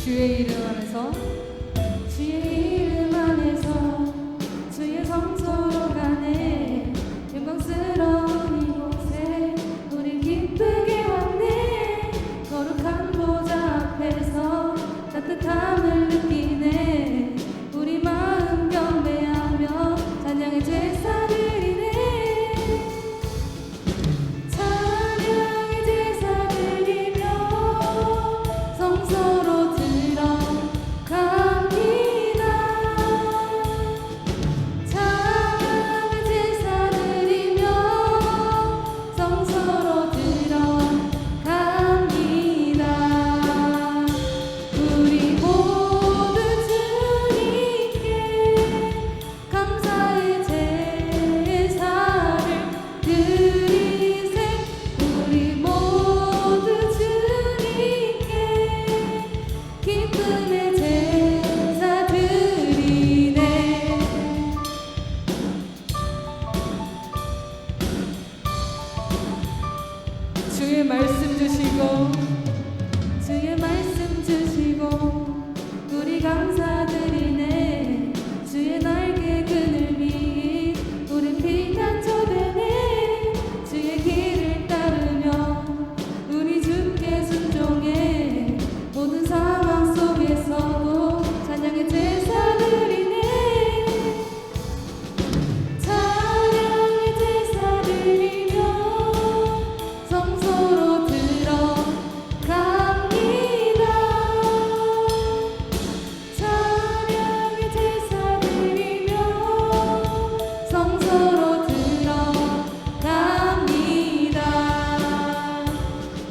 주의 이름 안에서 주의 이름 안에서 주의 성소로 가네. 영광스러운 이곳에 우리 기쁘게 왔네. 거룩한 보좌 앞에서 따뜻함을 느끼네. 우리 마음 경배하며 찬양의 제사 드리네. 찬양의 제사 드리며 성소로 들어갑니다. 찬양의 제사 드리며 성소로 들어갑니다. 우리 모두 주님께 감사의 제사를 드리세. 우리 모두 주님께 기쁨의 제사 드리네. 주의 말씀 주시고 주의 말씀 주시고 우리 감사드리네. 주의 날개 그늘 밑 우린 피난처되네. 주의 길을 따르며 우리 주께 순종해. 모든 상황 속에서도 찬양의 제사 드리네. 찬양의 제사 드리며 성소로 들어갑니다. 찬양의 제사 드리며 성소로 들어갑니다.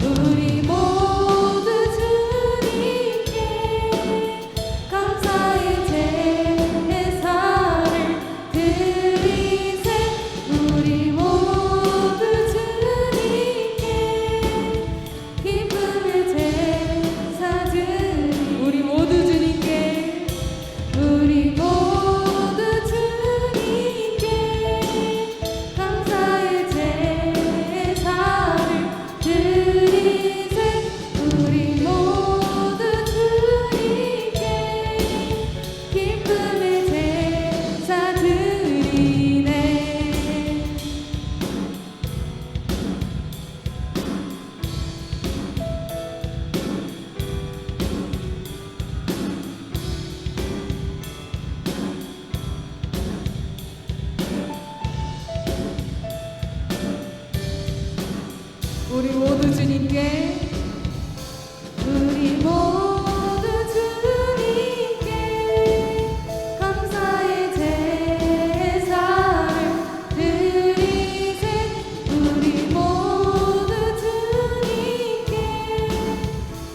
우리 모두 주님께 감사의 제사를 드리세. 우리 모두 주님께 기쁨의 제사 드리. 우리 모두 주님께 우리 모두 주님께 감사의 제사를 드리세. 우리 모두 주님께 기쁨의 제사 드리네. 우리 모두 주님께 우리 모두 주님께 감사의 제사를 드리세. 우리 모두 주님께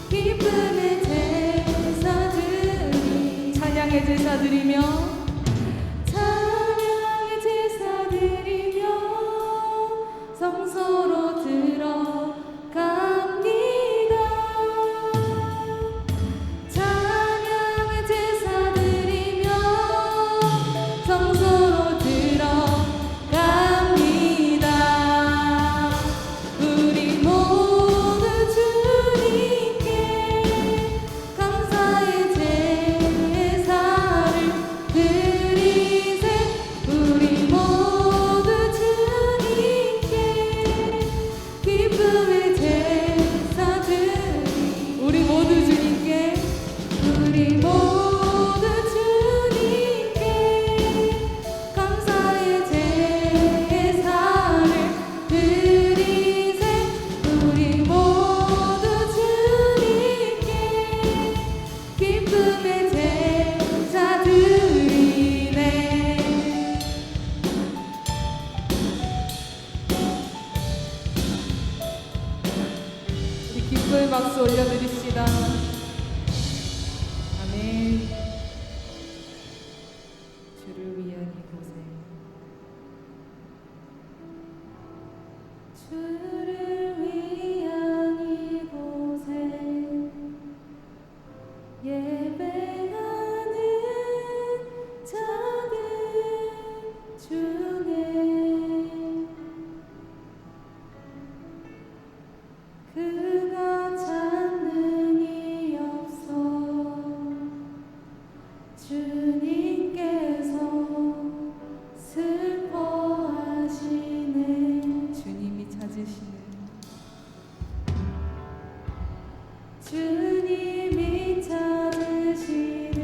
기쁨의 제사 드리. 찬양의 제사 드리며 찬양의 제사 드리며 성소로 들어갑니다. 찬양의 제사 드리며 성소로 들어갑니다. 우리 모두 주님께 감사의 제사를 드리세. 우리 모두 주님께 기쁨의 제사 드리. 우리 모두 주님께 우리 모두 주님께 감사의 제사를 드리세. 우리 모두 주님께 기쁨의 제사 드리네. 우리 기쁨의 박수 올려드립시다. 아멘. 주를 위한 이곳에 주를 위한 이곳에 예배하는 자들 중에 그가 찾는 이 없어. 주님이 찾으시는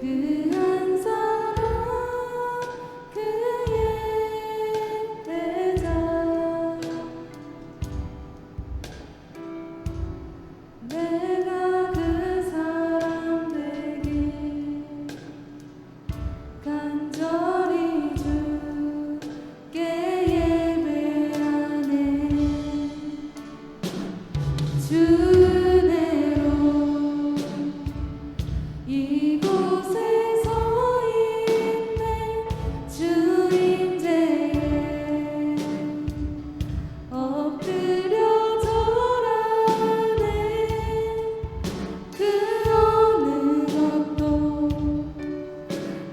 그 한 사람 그의 대장 내가 그 사람 되길 간절히 주께 예배하네 주 은혜로 이곳에 서 있네 주 임재에 엎드려 절하네 그 어느 것도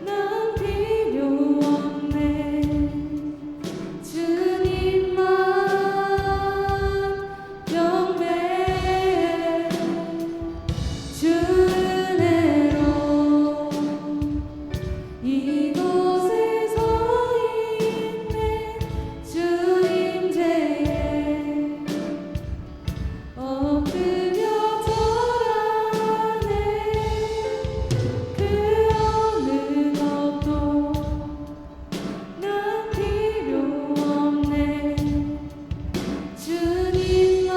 난 필요 없네 주님만 경배해 주 은혜로 이곳에 서 있네 주 임재에 엎드려 절하네 그 어느 것도 난 필요 없네 주님만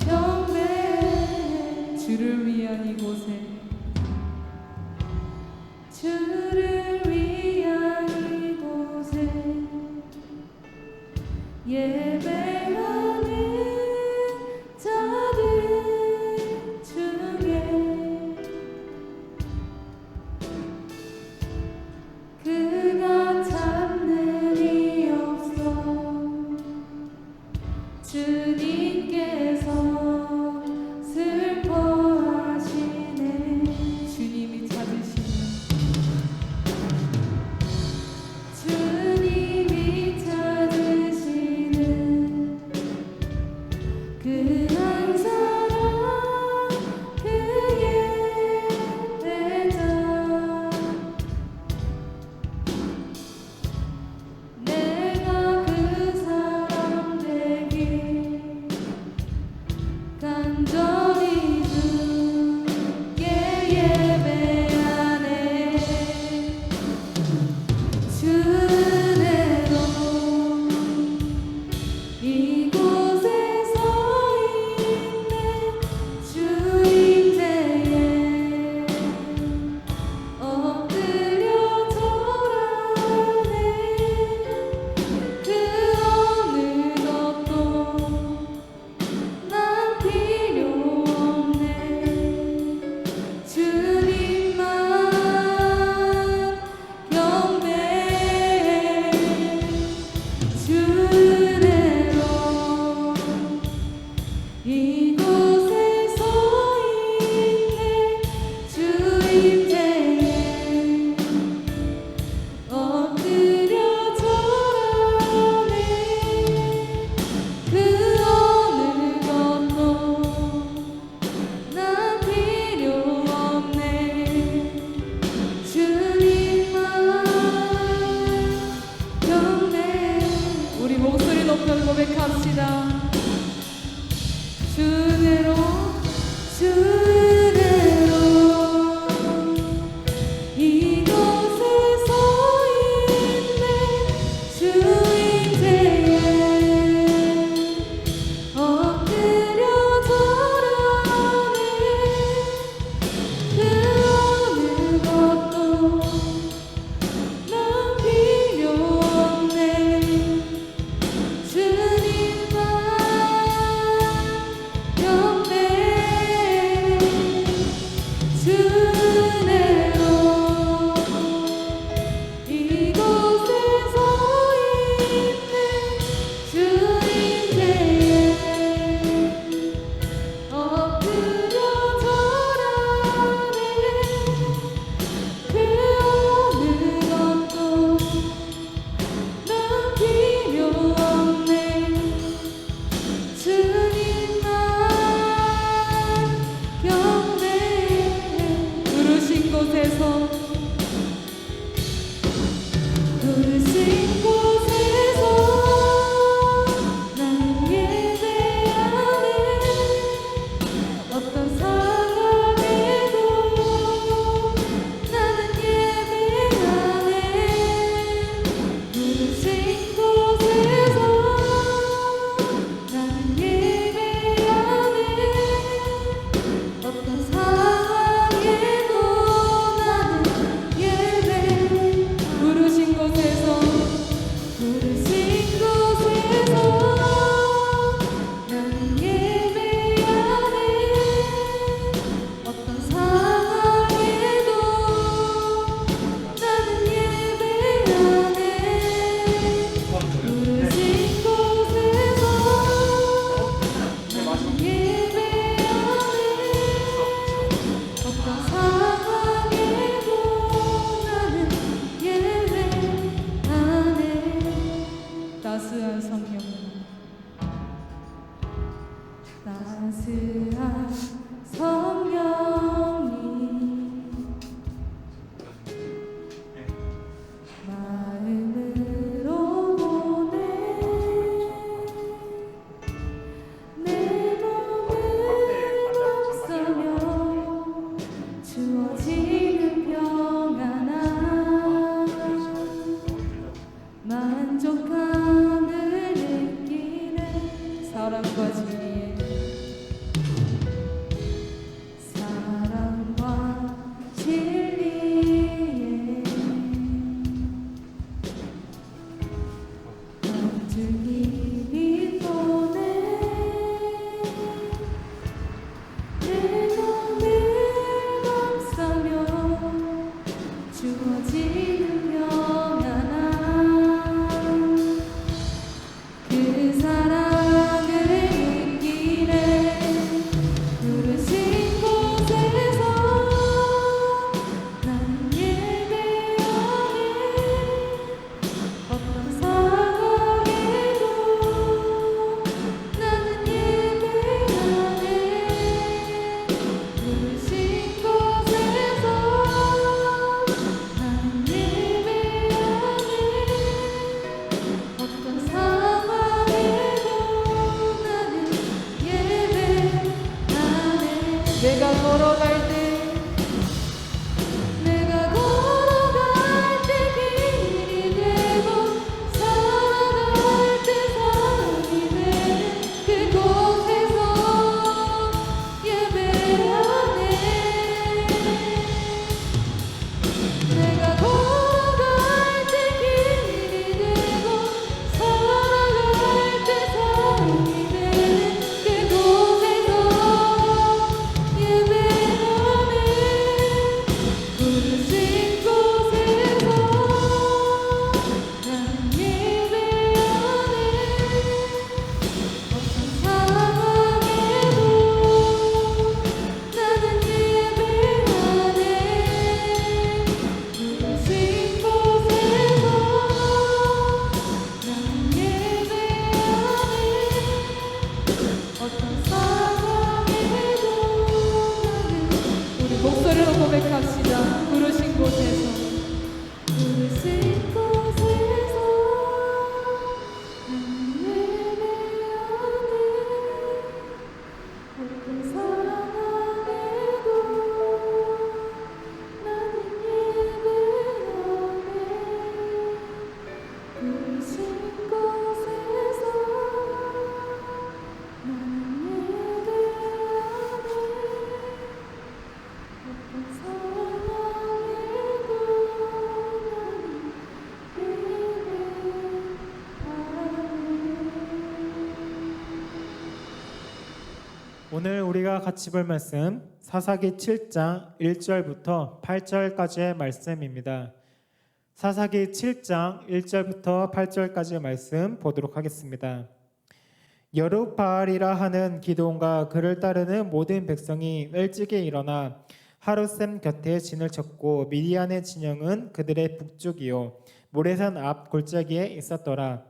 경배해 주를 위한 이곳에 주를 위한 이곳에 예배하는 자들 중에 그가 찾는 이 없어 주님께서 슬퍼하시네 주님이 찾으시는 주님이 찾으시는 만족감을 느끼는 사랑과 진리에 사랑과 진리에 완전히 빛보네 내가 늘 감싸며 주어지는 평안함 그 사랑을 느끼네 부르신 곳에서 나는 예배하네 어떤 상황에도 나는 예배하네 부르신 곳에서 나는 예배하네 어떤 상황에도 나는 예배하네 내가 걸어갈 때 내가 걸어갈 때 길이 되고 살아갈 때 삶이 되는 그곳에서 예배하네 내가 걸어갈 때 길이 되고 살아갈 때 삶이 되는 그곳에서 예배하네 부르신 곳에서 나는 예배하네 어떤 상황에도 나는 예배하네 부르신 곳에서 나는 예배하네 어떤 상황에도 나는 우리 목소리로 고백합시다 부르신 곳에서 부르신 곳에서 나는 예배하네 어떤 상황에도 나는 예배하네 부르신 곳에서 나는 예배하네 어떤 상황에도 오늘 우리가 같이 볼 말씀 사사기 7장 1절부터 8절까지의 말씀입니다. 사사기 7장 1절부터 8절까지의 말씀 보도록 하겠습니다. 여룹바알이라 하는 기드온과 그를 따르는 모든 백성이 일찍이 일어나 하룻샘 곁에 진을 쳤고 미디안의 진영은 그들의 북쪽이요 모래산 앞 골짜기에 있었더라.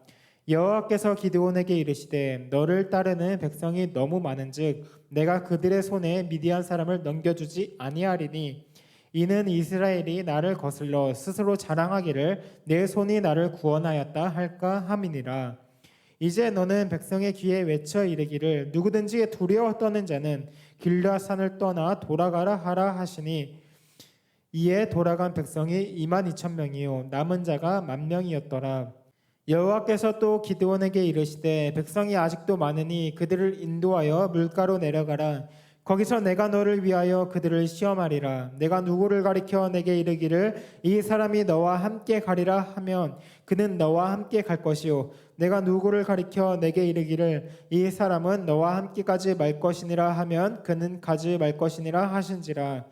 여호와께서 기드온에게 이르시되 너를 따르는 백성이 너무 많은즉 내가 그들의 손에 미디안 사람을 넘겨주지 아니하리니 이는 이스라엘이 나를 거슬러 스스로 자랑하기를 내 손이 나를 구원하였다 할까 함이니라. 이제 너는 백성의 귀에 외쳐 이르기를 누구든지 두려워 떠는 자는 길르앗산을 떠나 돌아가라 하라 하시니 이에 돌아간 백성이 22,000명이요 남은 자가 10,000명이었더라. 여호와께서 또 기드온에게 이르시되 백성이 아직도 많으니 그들을 인도하여 물가로 내려가라. 거기서 내가 너를 위하여 그들을 시험하리라. 내가 누구를 가리켜 내게 이르기를 이 사람이 너와 함께 가리라 하면 그는 너와 함께 갈 것이요 내가 누구를 가리켜 내게 이르기를 이 사람은 너와 함께 가지 말 것이니라 하면 그는 가지 말 것이니라 하신지라.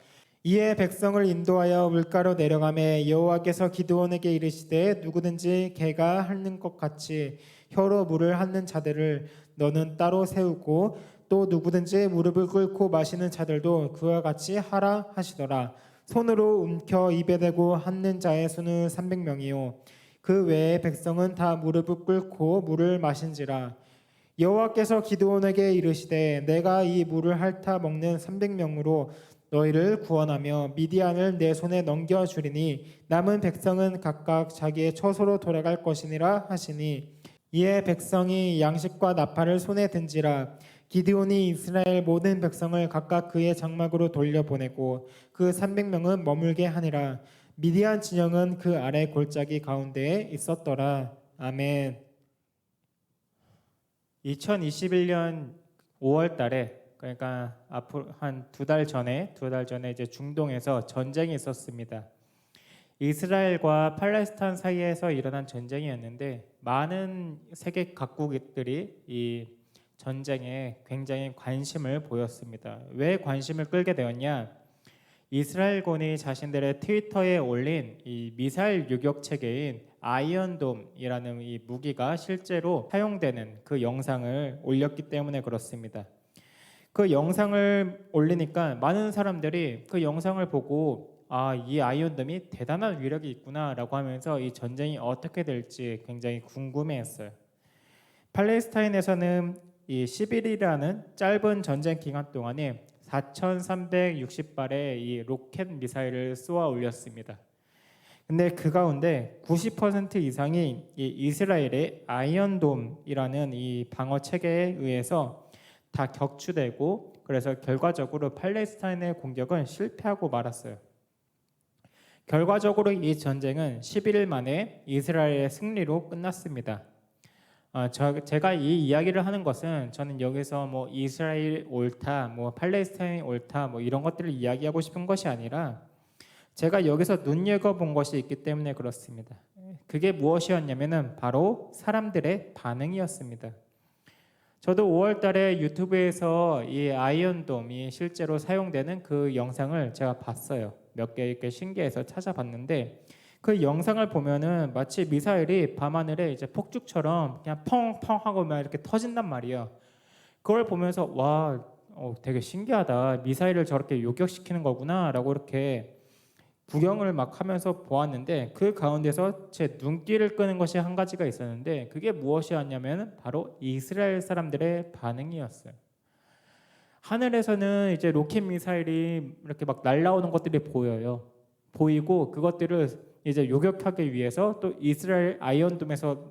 이에 백성을 인도하여 물가로 내려가매 여호와께서 기드온에게 이르시되 누구든지 개가 핥는 것 같이 혀로 물을 핥는 자들을 너는 따로 세우고 또 누구든지 무릎을 꿇고 마시는 자들도 그와 같이 하라 하시더라. 손으로 움켜 입에 대고 핥는 자의 수는 300명이요 그 외에 백성은 다 무릎을 꿇고 물을 마신지라. 여호와께서 기드온에게 이르시되 내가 이 물을 핥아 먹는 300명으로 너희를 구원하며 미디안을 내 손에 넘겨주리니 남은 백성은 각각 자기의 처소로 돌아갈 것이니라 하시니 이에 백성이 양식과 나팔을 손에 든지라. 기드온이 이스라엘 모든 백성을 각각 그의 장막으로 돌려보내고 그 300명은 머물게 하니라. 미디안 진영은 그 아래 골짜기 가운데에 있었더라. 아멘. 2021년 5월 달에 그러니까 앞으로 한 두 달 전에 이제 중동에서 전쟁이 있었습니다. 이스라엘과 팔레스타인 사이에서 일어난 전쟁이었는데 많은 세계 각국들이 이 전쟁에 굉장히 관심을 보였습니다. 왜 관심을 끌게 되었냐? 이스라엘군이 자신들의 트위터에 올린 이 미사일 유격 체계인 아이언돔이라는 이 무기가 실제로 사용되는 그 영상을 올렸기 때문에 그렇습니다. 그 영상을 올리니까 많은 사람들이 그 영상을 보고 이 아이언돔이 대단한 위력이 있구나라고 하면서 이 전쟁이 어떻게 될지 굉장히 궁금해했어요. 팔레스타인에서는 이 10일이라는 짧은 전쟁 기간 동안에 4,360발의 이 로켓 미사일을 쏘아 올렸습니다. 근데 그 가운데 90% 이상이 이 이스라엘의 아이언돔이라는 이 방어 체계에 의해서 다 격추되고 그래서 결과적으로 팔레스타인의 공격은 실패하고 말았어요. 결과적으로 이 전쟁은 11일 만에 이스라엘의 승리로 끝났습니다. 제가 이 이야기를 하는 것은 저는 여기서 뭐 이스라엘 옳다, 뭐 팔레스타인 옳다, 뭐 이런 것들을 이야기하고 싶은 것이 아니라 제가 여기서 눈여겨본 것이 있기 때문에 그렇습니다. 그게 무엇이었냐면은 바로 사람들의 반응이었습니다. 저도 5월 달에 유튜브에서 이 아이언돔이 실제로 사용되는 그 영상을 제가 봤어요. 몇 개 이렇게 신기해서 찾아봤는데 그 영상을 보면은 마치 미사일이 밤하늘에 이제 폭죽처럼 그냥 펑펑 하고 막 이렇게 터진단 말이에요. 그걸 보면서 와, 되게 신기하다. 미사일을 저렇게 요격시키는 거구나라고 이렇게 구경을 막 하면서 보았는데 그 가운데서 제 눈길을 끄는 것이 한 가지가 있었는데 그게 무엇이었냐면 바로 이스라엘 사람들의 반응이었어요. 하늘에서는 이제 로켓 미사일이 이렇게 막 날아오는 것들이 보이고 그것들을 이제 요격하기 위해서 또 이스라엘 아이언돔에서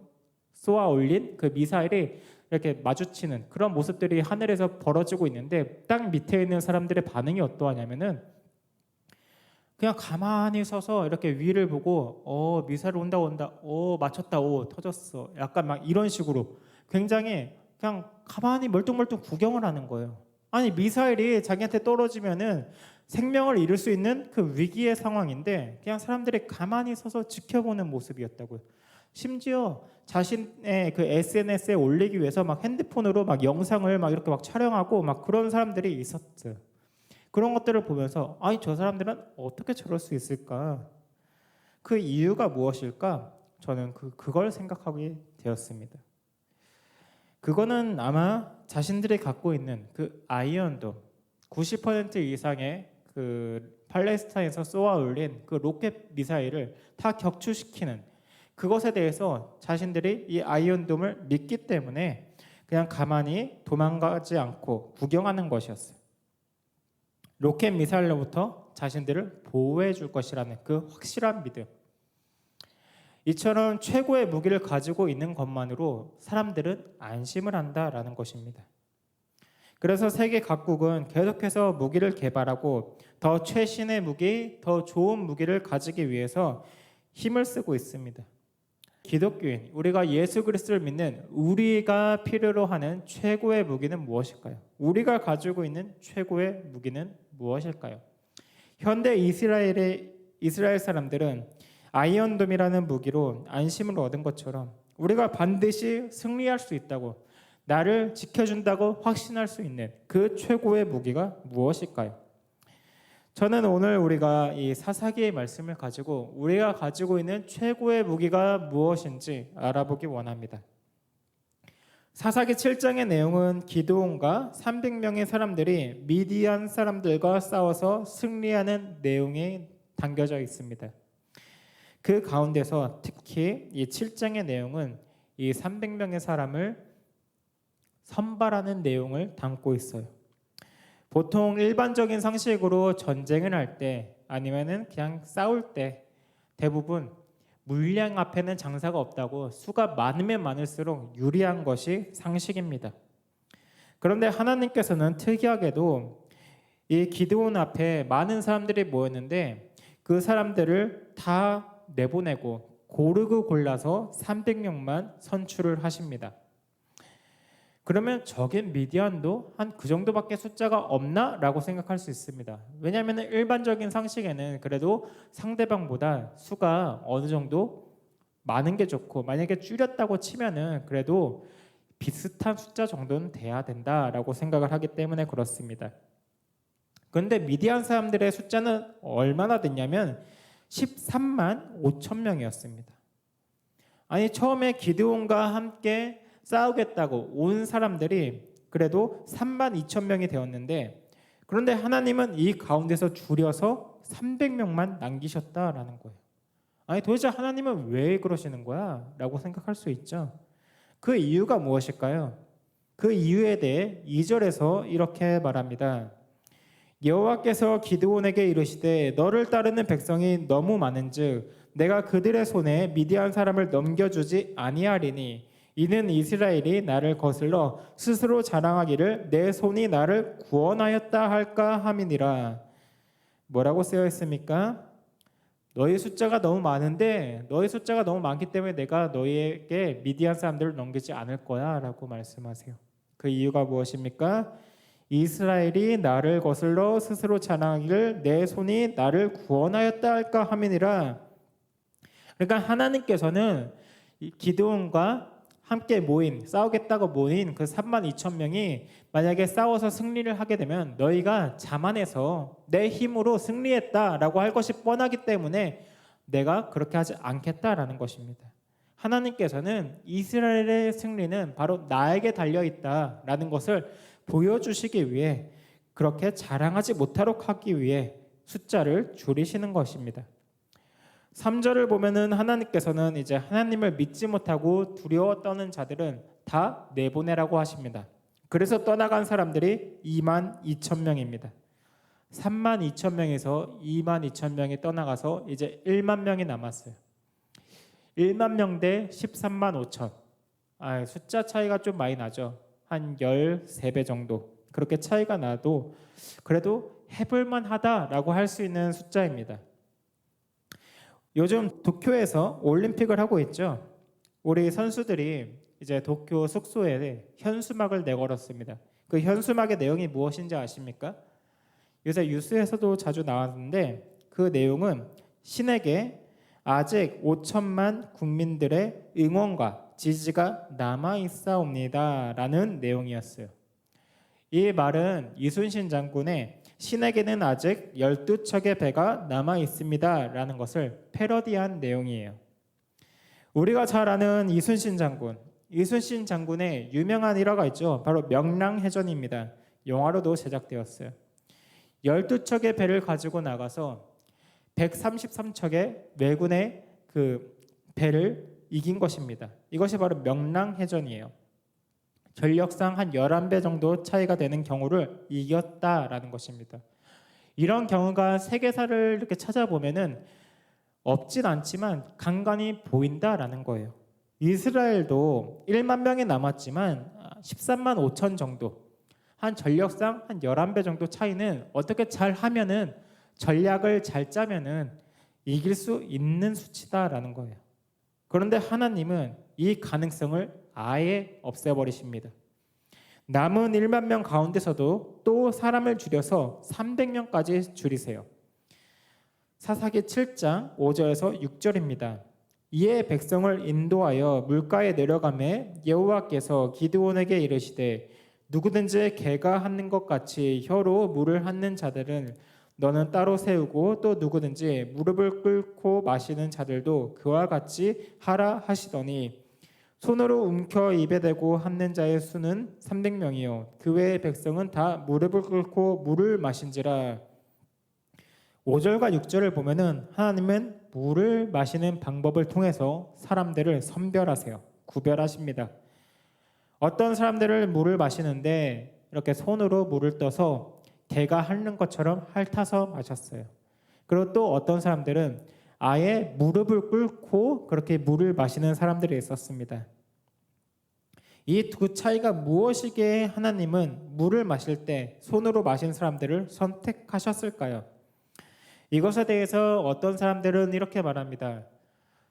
쏘아 올린 그 미사일이 이렇게 마주치는 그런 모습들이 하늘에서 벌어지고 있는데 땅 밑에 있는 사람들의 반응이 어떠하냐면은 그냥 가만히 서서 이렇게 위를 보고 미사일 온다 맞췄다 터졌어 약간 막 이런 식으로 굉장히 그냥 가만히 멀뚱멀뚱 구경을 하는 거예요. 아니 미사일이 자기한테 떨어지면은 생명을 잃을 수 있는 그 위기의 상황인데 그냥 사람들이 가만히 서서 지켜보는 모습이었다고요. 심지어 자신의 그 SNS에 올리기 위해서 막 핸드폰으로 막 영상을 막 이렇게 막 촬영하고 막 그런 사람들이 있었어요. 그런 것들을 보면서 아니 저 사람들은 어떻게 저럴 수 있을까? 그 이유가 무엇일까? 저는 그걸 생각하게 되었습니다. 그거는 아마 자신들이 갖고 있는 그 아이언돔 90% 이상의 그 팔레스타인에서 쏘아 올린 그 로켓 미사일을 다 격추시키는 그것에 대해서 자신들이 이 아이언돔을 믿기 때문에 그냥 가만히 도망가지 않고 구경하는 것이었어요. 로켓 미사일로부터 자신들을 보호해 줄 것이라는 그 확실한 믿음. 이처럼 최고의 무기를 가지고 있는 것만으로 사람들은 안심을 한다라는 것입니다. 그래서 세계 각국은 계속해서 무기를 개발하고 더 최신의 무기, 더 좋은 무기를 가지기 위해서 힘을 쓰고 있습니다. 기독교인, 우리가 예수 그리스도를 믿는 우리가 필요로 하는 최고의 무기는 무엇일까요? 우리가 가지고 있는 최고의 무기는 무엇일까요? 현대 이스라엘 사람들은 아이언돔이라는 무기로 안심을 얻은 것처럼 우리가 반드시 승리할 수 있다고 나를 지켜준다고 확신할 수 있는 그 최고의 무기가 무엇일까요? 저는 오늘 우리가 이 사사기의 말씀을 가지고 우리가 가지고 있는 최고의 무기가 무엇인지 알아보기 원합니다. 사사기 7장의 내용은 기드온과 300명의 사람들이 미디안 사람들과 싸워서 승리하는 내용이 담겨져 있습니다. 그 가운데서 특히 이 7장의 내용은 이 300명의 사람을 선발하는 내용을 담고 있어요. 보통 일반적인 상식으로 전쟁을 할 때 아니면은 그냥 싸울 때 대부분 물량 앞에는 장사가 없다고 수가 많으면 많을수록 유리한 것이 상식입니다. 그런데 하나님께서는 특이하게도 이 기드온 앞에 많은 사람들이 모였는데 그 사람들을 다 내보내고 고르고 골라서 300명만 선출을 하십니다. 그러면 적인 미디안도 한 그 정도밖에 숫자가 없나? 라고 생각할 수 있습니다. 왜냐하면 일반적인 상식에는 그래도 상대방보다 수가 어느 정도 많은 게 좋고, 만약에 줄였다고 치면은 그래도 비슷한 숫자 정도는 돼야 된다라고 생각을 하기 때문에 그렇습니다. 그런데 미디안 사람들의 숫자는 얼마나 됐냐면 13만 5천 명이었습니다. 아니, 처음에 기드온과 함께 싸우겠다고 온 사람들이 그래도 3만 2천 명이 되었는데, 그런데 하나님은 이 가운데서 줄여서 300명만 남기셨다라는 거예요. 아니, 도대체 하나님은 왜 그러시는 거야? 라고 생각할 수 있죠. 그 이유가 무엇일까요? 그 이유에 대해 2절에서 이렇게 말합니다. 여호와께서 기드온에게 이르시되 너를 따르는 백성이 너무 많은즉 내가 그들의 손에 미디안 사람을 넘겨주지 아니하리니 이는 이스라엘이 나를 거슬러 스스로 자랑하기를 내 손이 나를 구원하였다 할까 함이니라. 뭐라고 쓰여 있습니까? 너희 숫자가 너무 많은데, 너희 숫자가 너무 많기 때문에 내가 너희에게 미디안 사람들을 넘기지 않을 거야 라고 말씀하세요. 그 이유가 무엇입니까? 이스라엘이 나를 거슬러 스스로 자랑하기를 내 손이 나를 구원하였다 할까 함이니라. 그러니까 하나님께서는 기드온과 함께 모인, 싸우겠다고 모인 그 3만 2천 명이 만약에 싸워서 승리를 하게 되면 너희가 자만해서 내 힘으로 승리했다라고 할 것이 뻔하기 때문에 내가 그렇게 하지 않겠다라는 것입니다. 하나님께서는 이스라엘의 승리는 바로 나에게 달려있다라는 것을 보여주시기 위해, 그렇게 자랑하지 못하도록 하기 위해 숫자를 줄이시는 것입니다. 3절을 보면은 하나님께서는 이제 하나님을 믿지 못하고 두려워 떠는 자들은 다 내보내라고 하십니다. 그래서 떠나간 사람들이 2만 2천 명입니다. 3만 2천 명에서 2만 2천 명이 떠나가서 이제 1만 명이 남았어요. 1만 명 대 13만 5천. 숫자 차이가 좀 많이 나죠. 한 13배 정도. 그렇게 차이가 나도 그래도 해볼만 하다라고 할 수 있는 숫자입니다. 요즘 도쿄에서 올림픽을 하고 있죠. 우리 선수들이 이제 도쿄 숙소에 현수막을 내걸었습니다. 그 현수막의 내용이 무엇인지 아십니까? 요새 뉴스에서도 자주 나왔는데 그 내용은 신에게 아직 5천만 국민들의 응원과 지지가 남아있사옵니다 라는 내용이었어요. 이 말은 이순신 장군의 신에게는 아직 12척의 배가 남아있습니다 라는 것을 패러디한 내용이에요. 우리가 잘 아는 이순신 장군의 유명한 일화가 있죠. 바로 명랑해전입니다. 영화로도 제작되었어요. 12척의 배를 가지고 나가서 133척의 왜군의 그 배를 이긴 것입니다. 이것이 바로 명랑해전이에요. 전력상 한 11배 정도 차이가 되는 경우를 이겼다라는 것입니다. 이런 경우가 세계사를 이렇게 찾아보면은 없진 않지만 간간히 보인다라는 거예요. 이스라엘도 1만 명이 남았지만 13만 5천 정도, 한 전력상 한 11배 정도 차이는 어떻게 잘 하면은, 전략을 잘 짜면은 이길 수 있는 수치다라는 거예요. 그런데 하나님은 이 가능성을 아예 없애버리십니다. 남은 1만 명 가운데서도 또 사람을 줄여서 300명까지 줄이세요. 사사기 7장 5절에서 6절입니다. 이에 백성을 인도하여 물가에 내려가매 여호와께서 기드온에게 이르시되 누구든지 개가 핥는 것 같이 혀로 물을 핥는 자들은 너는 따로 세우고 또 누구든지 무릎을 꿇고 마시는 자들도 그와 같이 하라 하시더니 손으로 움켜 입에 대고 핥는 자의 수는 300명이요 그 외의 백성은 다 무릎을 꿇고 물을 마신지라. 5절과 6절을 보면은 하나님은 물을 마시는 방법을 통해서 사람들을 선별하세요. 구별하십니다. 어떤 사람들을 물을 마시는데 이렇게 손으로 물을 떠서 개가 핥는 것처럼 핥아서 마셨어요. 그리고 또 어떤 사람들은 아예 무릎을 꿇고 그렇게 물을 마시는 사람들이 있었습니다. 이 두 차이가 무엇이기에 하나님은 물을 마실 때 손으로 마신 사람들을 선택하셨을까요? 이것에 대해서 어떤 사람들은 이렇게 말합니다.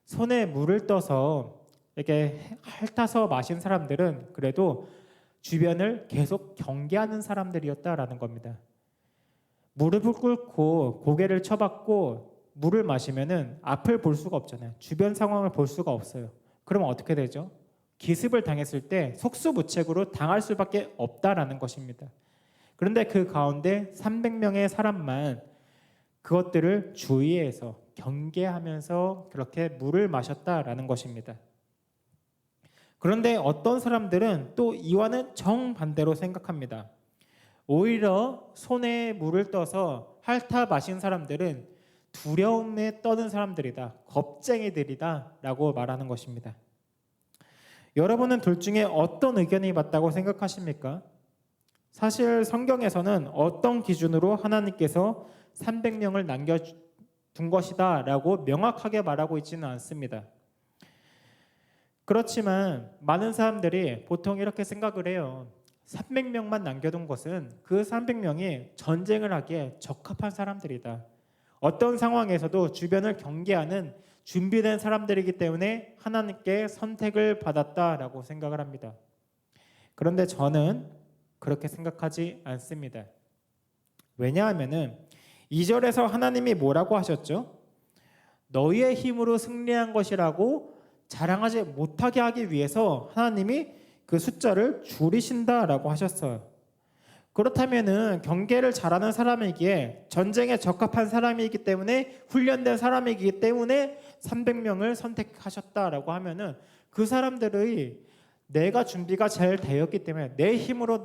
손에 물을 떠서 이렇게 핥아서 마신 사람들은 그래도 주변을 계속 경계하는 사람들이었다라는 겁니다. 무릎을 꿇고 고개를 쳐박고 물을 마시면은 앞을 볼 수가 없잖아요. 주변 상황을 볼 수가 없어요. 그러면 어떻게 되죠? 기습을 당했을 때 속수무책으로 당할 수밖에 없다라는 것입니다. 그런데 그 가운데 300명의 사람만 그것들을 주의해서 경계하면서 그렇게 물을 마셨다라는 것입니다. 그런데 어떤 사람들은 또 이와는 정반대로 생각합니다. 오히려 손에 물을 떠서 핥아 마신 사람들은 두려움에 떠는 사람들이다, 겁쟁이들이다 라고 말하는 것입니다. 여러분은 둘 중에 어떤 의견이 맞다고 생각하십니까? 사실 성경에서는 어떤 기준으로 하나님께서 300명을 남겨둔 것이다 라고 명확하게 말하고 있지는 않습니다. 그렇지만 많은 사람들이 보통 이렇게 생각을 해요. 300명만 남겨둔 것은 그 300명이 전쟁을 하기에 적합한 사람들이다. 어떤 상황에서도 주변을 경계하는 준비된 사람들이기 때문에 하나님께 선택을 받았다라고 생각을 합니다. 그런데 저는 그렇게 생각하지 않습니다. 왜냐하면은 2절에서 하나님이 뭐라고 하셨죠? 너희의 힘으로 승리한 것이라고 자랑하지 못하게 하기 위해서 하나님이 그 숫자를 줄이신다라고 하셨어요. 그렇다면은 경계를 잘하는 사람이기에 전쟁에 적합한 사람이기 때문에 훈련된 사람이기 때문에 300명을 선택하셨다라고 하면은 그 사람들의 내가 준비가 잘 되었기 때문에 내 힘으로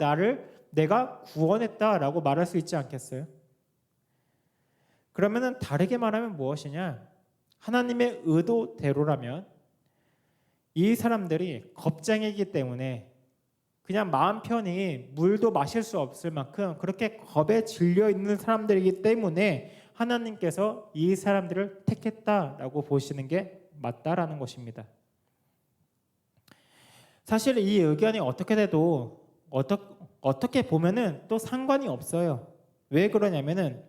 내가 구원했다라고 말할 수 있지 않겠어요? 그러면은 다르게 말하면 무엇이냐? 하나님의 의도대로라면 이 사람들이 겁쟁이기 때문에 그냥 마음 편히 물도 마실 수 없을 만큼 그렇게 겁에 질려 있는 사람들이기 때문에 하나님께서 이 사람들을 택했다라고 보시는 게 맞다라는 것입니다. 사실 이 의견이 어떻게 돼도 어떻게 보면은 또 상관이 없어요. 왜 그러냐면은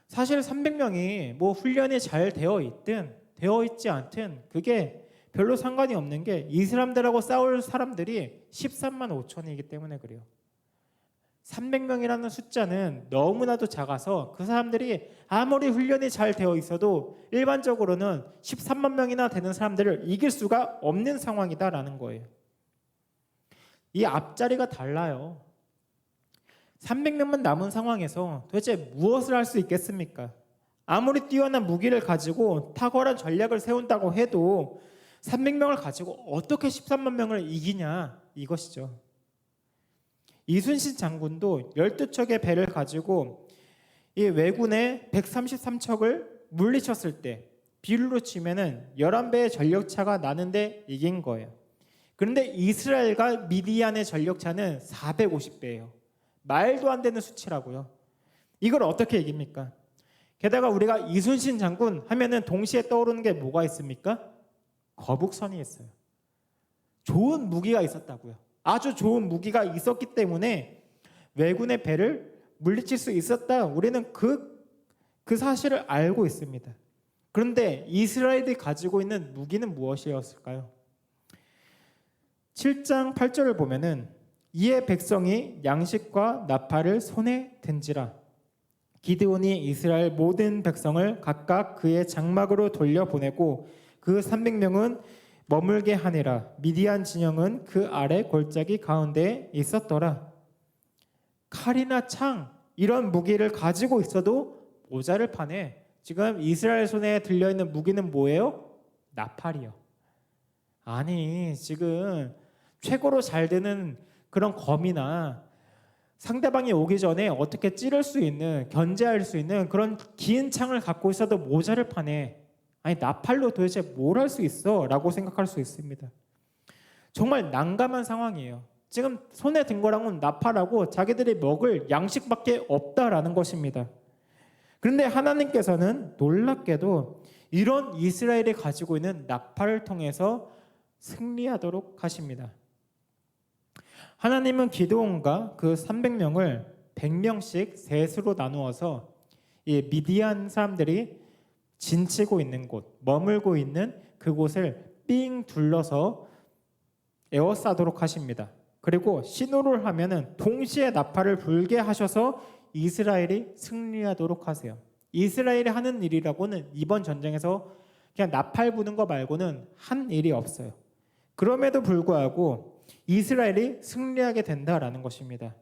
사실 300명이 뭐 훈련이 잘 되어 있든 되어 있지 않든 그게 별로 상관이 없는 게 이 사람들하고 싸울 사람들이 13만 5천이기 때문에 그래요. 300명이라는 숫자는 너무나도 작아서 그 사람들이 아무리 훈련이 잘 되어 있어도 일반적으로는 13만 명이나 되는 사람들을 이길 수가 없는 상황이다라는 거예요. 이 앞자리가 달라요. 300명만 남은 상황에서 도대체 무엇을 할 수 있겠습니까? 아무리 뛰어난 무기를 가지고 탁월한 전략을 세운다고 해도 300명을 가지고 어떻게 13만 명을 이기냐 이것이죠. 이순신 장군도 12척의 배를 가지고 이 왜군의 133척을 물리쳤을 때 비율로 치면은 11배의 전력차가 나는데 이긴 거예요. 그런데 이스라엘과 미디안의 전력차는 450배예요. 말도 안 되는 수치라고요. 이걸 어떻게 이깁니까? 게다가 우리가 이순신 장군 하면은 동시에 떠오르는 게 뭐가 있습니까? 거북선이 있어요. 좋은 무기가 있었다고요. 아주 좋은 무기가 있었기 때문에 왜군의 배를 물리칠 수 있었다. 우리는 그 사실을 알고 있습니다. 그런데 이스라엘이 가지고 있는 무기는 무엇이었을까요? 7장 8절을 보면은 이에 백성이 양식과 나팔을 손에 든지라 기드온이 이스라엘 모든 백성을 각각 그의 장막으로 돌려보내고 그 300명은 머물게 하니라. 미디안 진영은 그 아래 골짜기 가운데에 있었더라. 칼이나 창 이런 무기를 가지고 있어도 모자를 파네. 지금 이스라엘 손에 들려있는 무기는 뭐예요? 나팔이요. 아니 지금 최고로 잘 되는 그런 검이나 상대방이 오기 전에 어떻게 찌를 수 있는 견제할 수 있는 그런 긴 창을 갖고 있어도 모자를 파네. 아니 나팔로 도대체 뭘 할 수 있어? 라고 생각할 수 있습니다. 정말 난감한 상황이에요. 지금 손에 든 거랑은 나팔하고 자기들이 먹을 양식밖에 없다라는 것입니다. 그런데 하나님께서는 놀랍게도 이런 이스라엘이 가지고 있는 나팔을 통해서 승리하도록 하십니다. 하나님은 기드온과 그 300명을 100명씩 셋으로 나누어서 이 미디안 사람들이 진치고 있는 곳, 머물고 있는 그곳을 삥 둘러서 에워싸도록 하십니다. 그리고 신호를 하면은 동시에 나팔을 불게 하셔서 이스라엘이 승리하도록 하세요. 이스라엘이 하는 일이라고는 이번 전쟁에서 그냥 나팔 부는 거 말고는 한 일이 없어요. 그럼에도 불구하고 이스라엘이 승리하게 된다라는 것입니다.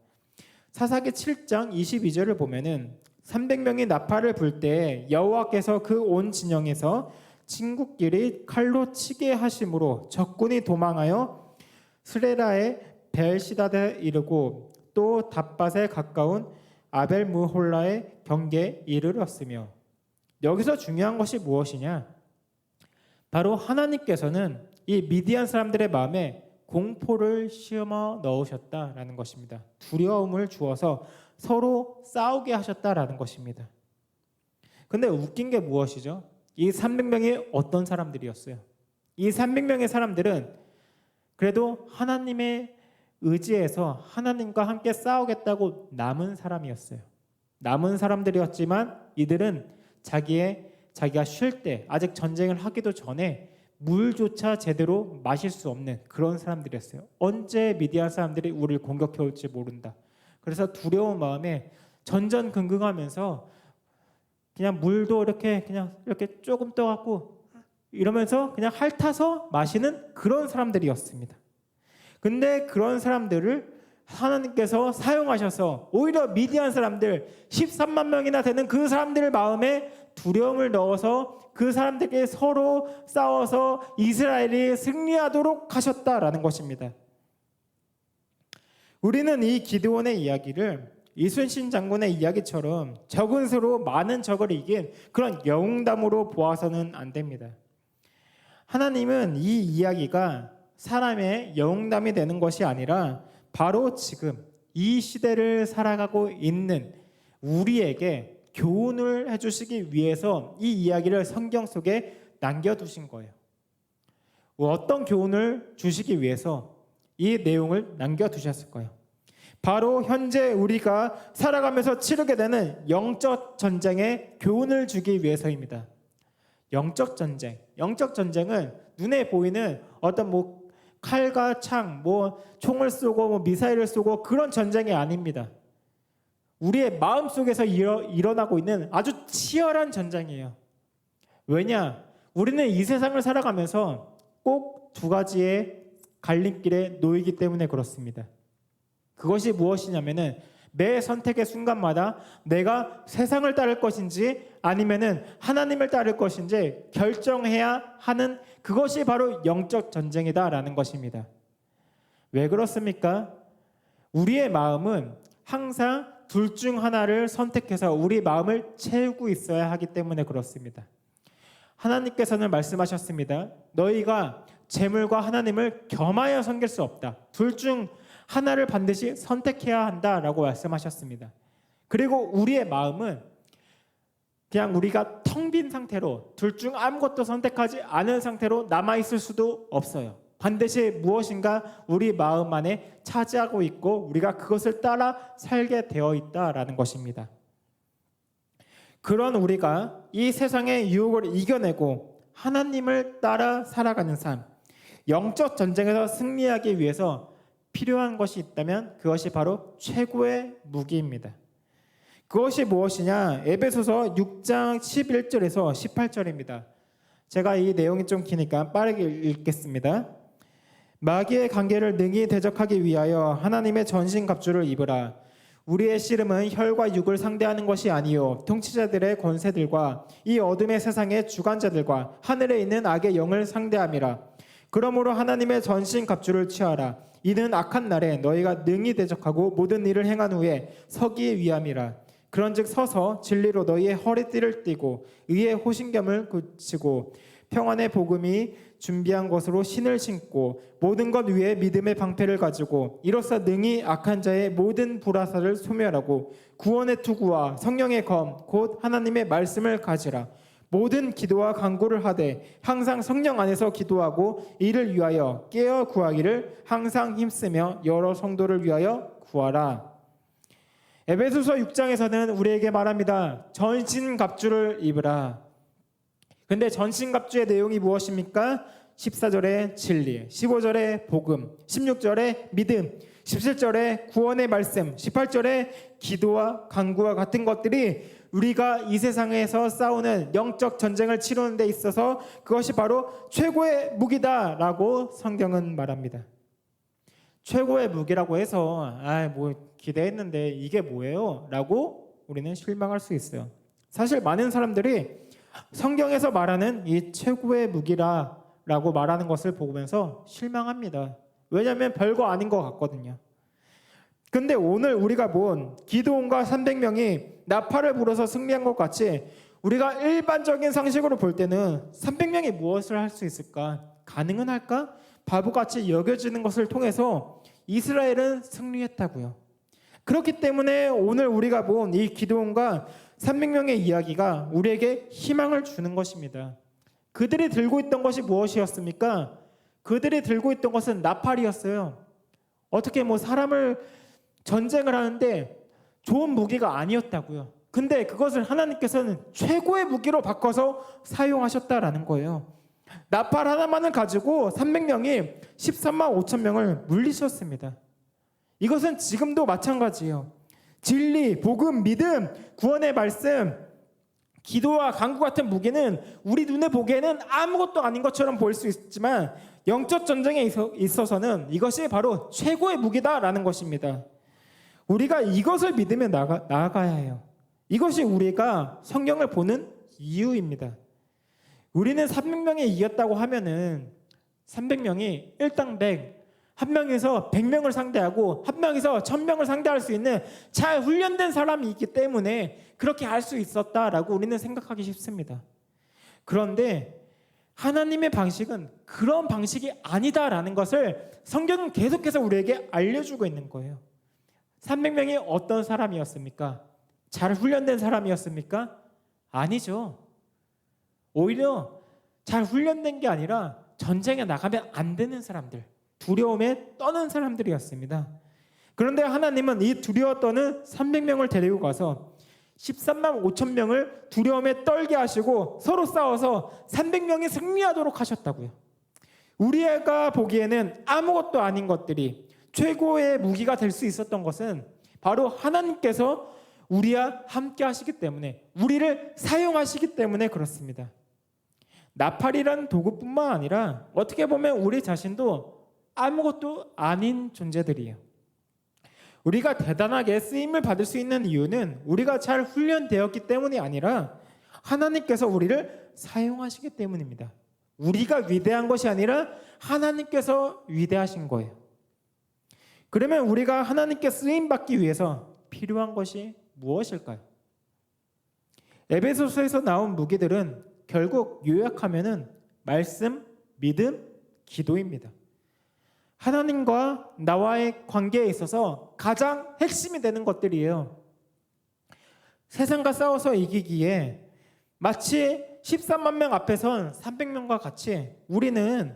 사사기 7장 22절을 보면은 300명이 나팔을 불 때 여호와께서 그 온 진영에서 친구끼리 칼로 치게 하심으로 적군이 도망하여 스레라의 벨시다에 이르고 또 답밭에 가까운 아벨무홀라의 경계에 이르렀으며, 여기서 중요한 것이 무엇이냐? 바로 하나님께서는 이 미디안 사람들의 마음에 공포를 심어 넣으셨다라는 것입니다. 두려움을 주어서 서로 싸우게 하셨다라는 것입니다. 근데 웃긴 게 무엇이죠? 이 300명이 어떤 사람들이었어요? 이 300명의 사람들은 그래도 하나님의 의지에서 하나님과 함께 싸우겠다고 남은 사람이었어요. 남은 사람들이었지만 이들은 자기가 쉴 때, 아직 전쟁을 하기도 전에 물조차 제대로 마실 수 없는 그런 사람들이었어요. 언제 미디안 사람들이 우리를 공격해 올지 모른다. 그래서 두려운 마음에 전전긍긍하면서 그냥 물도 이렇게 조금 떠갖고 이러면서 그냥 핥아서 마시는 그런 사람들이었습니다. 근데 그런 사람들을 하나님께서 사용하셔서 오히려 미디안 사람들 13만 명이나 되는 그 사람들 마음에 두려움을 넣어서 그 사람들끼리 서로 싸워서 이스라엘이 승리하도록 하셨다라는 것입니다. 우리는 이 기드온의 이야기를 이순신 장군의 이야기처럼 적은 수로 많은 적을 이긴 그런 영웅담으로 보아서는 안 됩니다. 하나님은 이 이야기가 사람의 영웅담이 되는 것이 아니라 바로 지금 이 시대를 살아가고 있는 우리에게 교훈을 해주시기 위해서 이 이야기를 성경 속에 남겨두신 거예요. 어떤 교훈을 주시기 위해서 이 내용을 남겨두셨을 거예요. 바로 현재 우리가 살아가면서 치르게 되는 영적 전쟁의 교훈을 주기 위해서입니다. 영적 전쟁은 눈에 보이는 어떤 칼과 창, 총을 쏘고 미사일을 쏘고 그런 전쟁이 아닙니다. 우리의 마음 속에서 일어나고 있는 아주 치열한 전쟁이에요. 왜냐? 우리는 이 세상을 살아가면서 꼭 두 가지의 갈림길에 놓이기 때문에 그렇습니다. 그것이 무엇이냐면은 매 선택의 순간마다 내가 세상을 따를 것인지 아니면은 하나님을 따를 것인지 결정해야 하는 그것이 바로 영적 전쟁이다라는 것입니다. 왜 그렇습니까? 우리의 마음은 항상 둘 중 하나를 선택해서 우리 마음을 채우고 있어야 하기 때문에 그렇습니다. 하나님께서는 말씀하셨습니다. 너희가 재물과 하나님을 겸하여 섬길 수 없다. 둘 중 하나를 반드시 선택해야 한다라고 말씀하셨습니다. 그리고 우리의 마음은 그냥 우리가 텅 빈 상태로 둘 중 아무것도 선택하지 않은 상태로 남아있을 수도 없어요. 반드시 무엇인가 우리 마음 안에 차지하고 있고 우리가 그것을 따라 살게 되어 있다라는 것입니다. 그런 우리가 이 세상의 유혹을 이겨내고 하나님을 따라 살아가는 삶, 영적 전쟁에서 승리하기 위해서 필요한 것이 있다면 그것이 바로 최고의 무기입니다. 그것이 무엇이냐? 에베소서 6장 11절에서 18절입니다. 제가 이 내용이 좀 기니까 빠르게 읽겠습니다. 마귀의 관계를 능히 대적하기 위하여 하나님의 전신갑주를 입으라. 우리의 씨름은 혈과 육을 상대하는 것이 아니요 통치자들의 권세들과 이 어둠의 세상의 주관자들과 하늘에 있는 악의 영을 상대함이라. 그러므로 하나님의 전신갑주를 취하라. 이는 악한 날에 너희가 능히 대적하고 모든 일을 행한 후에 서기 위함이라. 그런즉 서서 진리로 너희의 허리띠를 띠고 의의 호신경을 굳히고 평안의 복음이 준비한 것으로 신을 신고 모든 것 위에 믿음의 방패를 가지고 이로써 능히 악한 자의 모든 불화살을 소멸하고 구원의 투구와 성령의 검 곧 하나님의 말씀을 가지라. 모든 기도와 간구를 하되 항상 성령 안에서 기도하고 이를 위하여 깨어 구하기를 항상 힘쓰며 여러 성도를 위하여 구하라. 에베소서 6장에서는 우리에게 말합니다. 전신갑주를 입으라. 근데 전신갑주의 내용이 무엇입니까? 14절에 진리, 15절에 복음, 16절에 믿음, 17절에 구원의 말씀, 18절에 기도와 간구와 같은 것들이 우리가 이 세상에서 싸우는 영적 전쟁을 치르는 데 있어서 그것이 바로 최고의 무기다라고 성경은 말합니다. 최고의 무기라고 해서 뭐 기대했는데 이게 뭐예요? 라고 우리는 실망할 수 있어요. 사실 많은 사람들이 성경에서 말하는 이 최고의 무기라고 말하는 것을 보면서 실망합니다. 왜냐하면 별거 아닌 것 같거든요. 근데 오늘 우리가 본 기드온과 300명이 나팔을 불어서 승리한 것 같이 우리가 일반적인 상식으로 볼 때는 300명이 무엇을 할 수 있을까? 가능은 할까? 바보같이 여겨지는 것을 통해서 이스라엘은 승리했다고요. 그렇기 때문에 오늘 우리가 본 이 기드온과 300명의 이야기가 우리에게 희망을 주는 것입니다. 그들이 들고 있던 것이 무엇이었습니까? 그들이 들고 있던 것은 나팔이었어요. 어떻게 사람을 전쟁을 하는데 좋은 무기가 아니었다고요. 근데 그것을 하나님께서는 최고의 무기로 바꿔서 사용하셨다라는 거예요. 나팔 하나만을 가지고 300명이 13만 5천 명을 물리쳤습니다. 이것은 지금도 마찬가지예요. 진리, 복음, 믿음, 구원의 말씀, 기도와 간구 같은 무기는 우리 눈에 보기에는 아무것도 아닌 것처럼 보일 수 있지만 영적 전쟁에 있어서는 이것이 바로 최고의 무기다라는 것입니다. 우리가 이것을 믿으며 나아가야 해요. 이것이 우리가 성경을 보는 이유입니다. 우리는 300명이 이겼다고 하면은 300명이 일당 100, 한 명에서 100명을 상대하고 한 명에서 1000명을 상대할 수 있는 잘 훈련된 사람이 있기 때문에 그렇게 할 수 있었다라고 우리는 생각하기 쉽습니다. 그런데 하나님의 방식은 그런 방식이 아니다라는 것을 성경은 계속해서 우리에게 알려주고 있는 거예요. 300명이 어떤 사람이었습니까? 잘 훈련된 사람이었습니까? 아니죠. 오히려 잘 훈련된 게 아니라 전쟁에 나가면 안 되는 사람들, 두려움에 떠는 사람들이었습니다. 그런데 하나님은 이 두려워 떠는 300명을 데리고 가서 13만 5천 명을 두려움에 떨게 하시고 서로 싸워서 300명이 승리하도록 하셨다고요. 우리가 보기에는 아무것도 아닌 것들이 최고의 무기가 될 수 있었던 것은 바로 하나님께서 우리와 함께 하시기 때문에, 우리를 사용하시기 때문에 그렇습니다. 나팔이라는 도구뿐만 아니라 어떻게 보면 우리 자신도 아무것도 아닌 존재들이에요. 우리가 대단하게 쓰임을 받을 수 있는 이유는 우리가 잘 훈련되었기 때문이 아니라 하나님께서 우리를 사용하시기 때문입니다. 우리가 위대한 것이 아니라 하나님께서 위대하신 거예요. 그러면 우리가 하나님께 쓰임받기 위해서 필요한 것이 무엇일까요? 에베소서에서 나온 무기들은 결국 요약하면은 말씀, 믿음, 기도입니다. 하나님과 나와의 관계에 있어서 가장 핵심이 되는 것들이에요. 세상과 싸워서 이기기에 마치 13만 명 앞에선 300명과 같이 우리는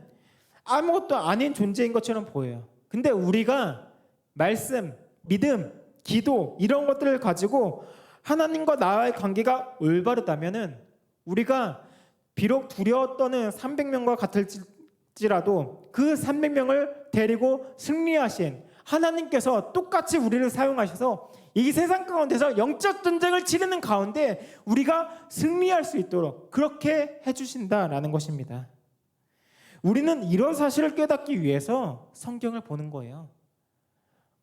아무것도 아닌 존재인 것처럼 보여요. 근데 우리가 말씀, 믿음, 기도 이런 것들을 가지고 하나님과 나와의 관계가 올바르다면은 우리가 비록 두려워 떠는 300명과 같을지라도 그 300명을 데리고 승리하신 하나님께서 똑같이 우리를 사용하셔서 이 세상 가운데서 영적 전쟁을 치르는 가운데 우리가 승리할 수 있도록 그렇게 해주신다라는 것입니다. 우리는 이런 사실을 깨닫기 위해서 성경을 보는 거예요.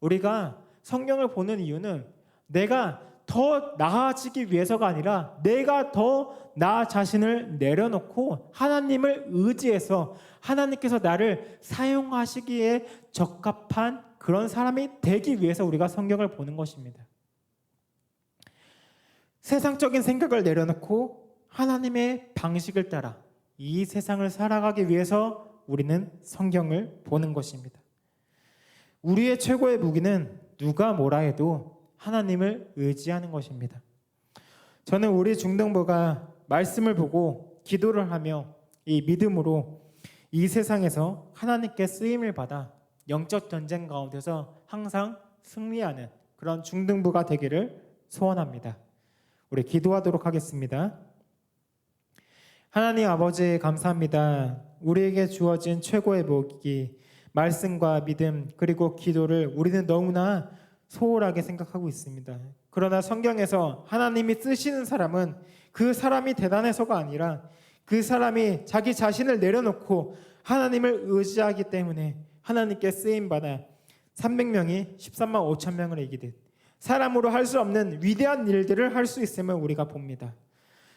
우리가 성경을 보는 이유는 내가 더 나아지기 위해서가 아니라 내가 더 나 자신을 내려놓고 하나님을 의지해서 하나님께서 나를 사용하시기에 적합한 그런 사람이 되기 위해서 우리가 성경을 보는 것입니다. 세상적인 생각을 내려놓고 하나님의 방식을 따라 이 세상을 살아가기 위해서 우리는 성경을 보는 것입니다. 우리의 최고의 무기는 누가 뭐라 해도 하나님을 의지하는 것입니다. 저는 우리 중등부가 말씀을 보고 기도를 하며 이 믿음으로 이 세상에서 하나님께 쓰임을 받아 영적 전쟁 가운데서 항상 승리하는 그런 중등부가 되기를 소원합니다. 우리 기도하도록 하겠습니다. 하나님 아버지 감사합니다. 우리에게 주어진 최고의 복이 말씀과 믿음 그리고 기도를 우리는 너무나 소홀하게 생각하고 있습니다. 그러나 성경에서 하나님이 쓰시는 사람은 그 사람이 대단해서가 아니라 그 사람이 자기 자신을 내려놓고 하나님을 의지하기 때문에 하나님께 쓰임받아 300명이 13만 5천 명을 이기듯 사람으로 할 수 없는 위대한 일들을 할 수 있음을 우리가 봅니다.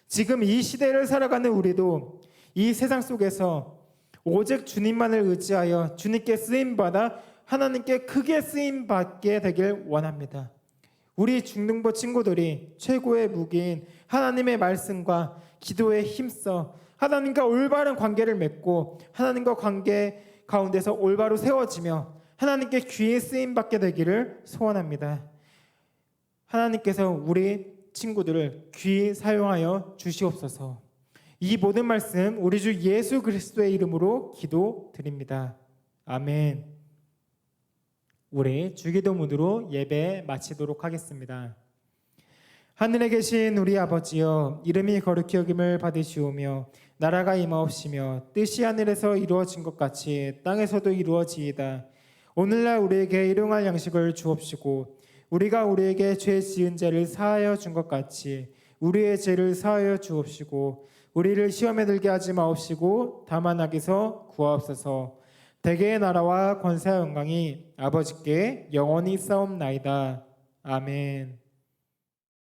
지금 이 시대를 살아가는 우리도 이 세상 속에서 오직 주님만을 의지하여 주님께 쓰임받아 하나님께 크게 쓰임받게 되길 원합니다. 우리 중등부 친구들이 최고의 무기인 하나님의 말씀과 기도에 힘써 하나님과 올바른 관계를 맺고 하나님과 관계 가운데서 올바로 세워지며 하나님께 귀에 쓰임받게 되기를 소원합니다. 하나님께서 우리 친구들을 귀히 사용하여 주시옵소서. 이 모든 말씀 우리 주 예수 그리스도의 이름으로 기도드립니다. 아멘. 우리 주기도 문으로 예배 마치도록 하겠습니다. 하늘에 계신 우리 아버지여, 이름이 거룩히 여김을 받으시오며 나라가 임하옵시며 뜻이 하늘에서 이루어진 것 같이 땅에서도 이루어지이다. 오늘날 우리에게 일용할 양식을 주옵시고 우리가 우리에게 죄 지은 죄를 사하여 준 것 같이 우리의 죄를 사하여 주옵시고 우리를 시험에 들게 하지 마옵시고 다만 악에서 구하옵소서. 대개의 나라와 권세와 영광이 아버지께 영원히 싸움나이다. 아멘.